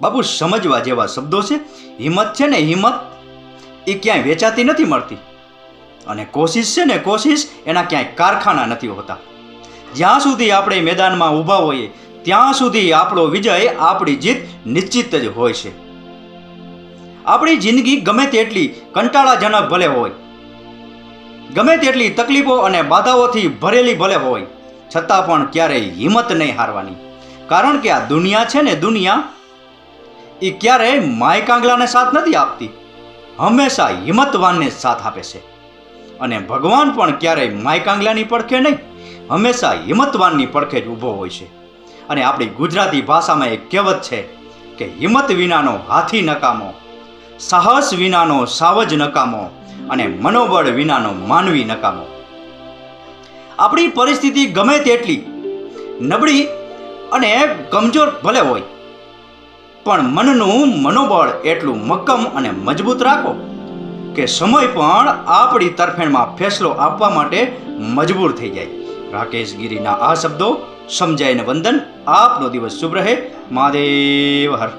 બાપુ સમજવા જેવા શબ્દો છે. હિંમત છે ને, હિંમત એ ક્યાંય વેચાતી નથી મળતી. અને કોશિશ છે ને, કોશિશ એના ક્યાંય કારખાના નથી હોતા. જ્યાં સુધી આપણે મેદાનમાં ઊભા હોઈએ ત્યાં સુધી આપણો વિજય, આપણી જીત નિશ્ચિત જ હોય છે. આપણી જિંદગી ગમે તેટલી કંટાળાજનક ભલે હોય, ગમે તેટલી તકલીફો અને બાધાઓથી ભરેલી ભલે હોય, છતાં પણ ક્યારેય હિંમત નહીં હારવાની. કારણ કે આ દુનિયા છે ને, દુનિયા એ ક્યારેય માય કાંગલાને સાથ નથી આપતી, હંમેશા હિંમતવાનને સાથ આપે છે. અને ભગવાન પણ ક્યારેય માય કાંગલાની પડખે નહીં, હંમેશા હિંમતવાનની પડખે જ ઊભો હોય છે. અને આપણી ગુજરાતી ભાષામાં એક કહેવત છે કે હિંમત વિનાનો હાથી નકામો, સાહસ વિનાનો સાવજ નકામો, અને મનોબળ વિનાનો માનવી નકામો. આપણી પરિસ્થિતિ ગમે તેટલી નબળી અને કમજોર ભલે હોય, પણ મનનું મનોબળ એટલું મક્કમ અને મજબૂત રાખો કે સમય પણ આપણી તરફેણમાં ફેસલો આપવા માટે મજબૂર થઈ જાય. રાકેશ ગીરીના આ શબ્દો સમજાઈને વંદન. આપનો દિવસ શુભ રહે. મહાદેવ હર.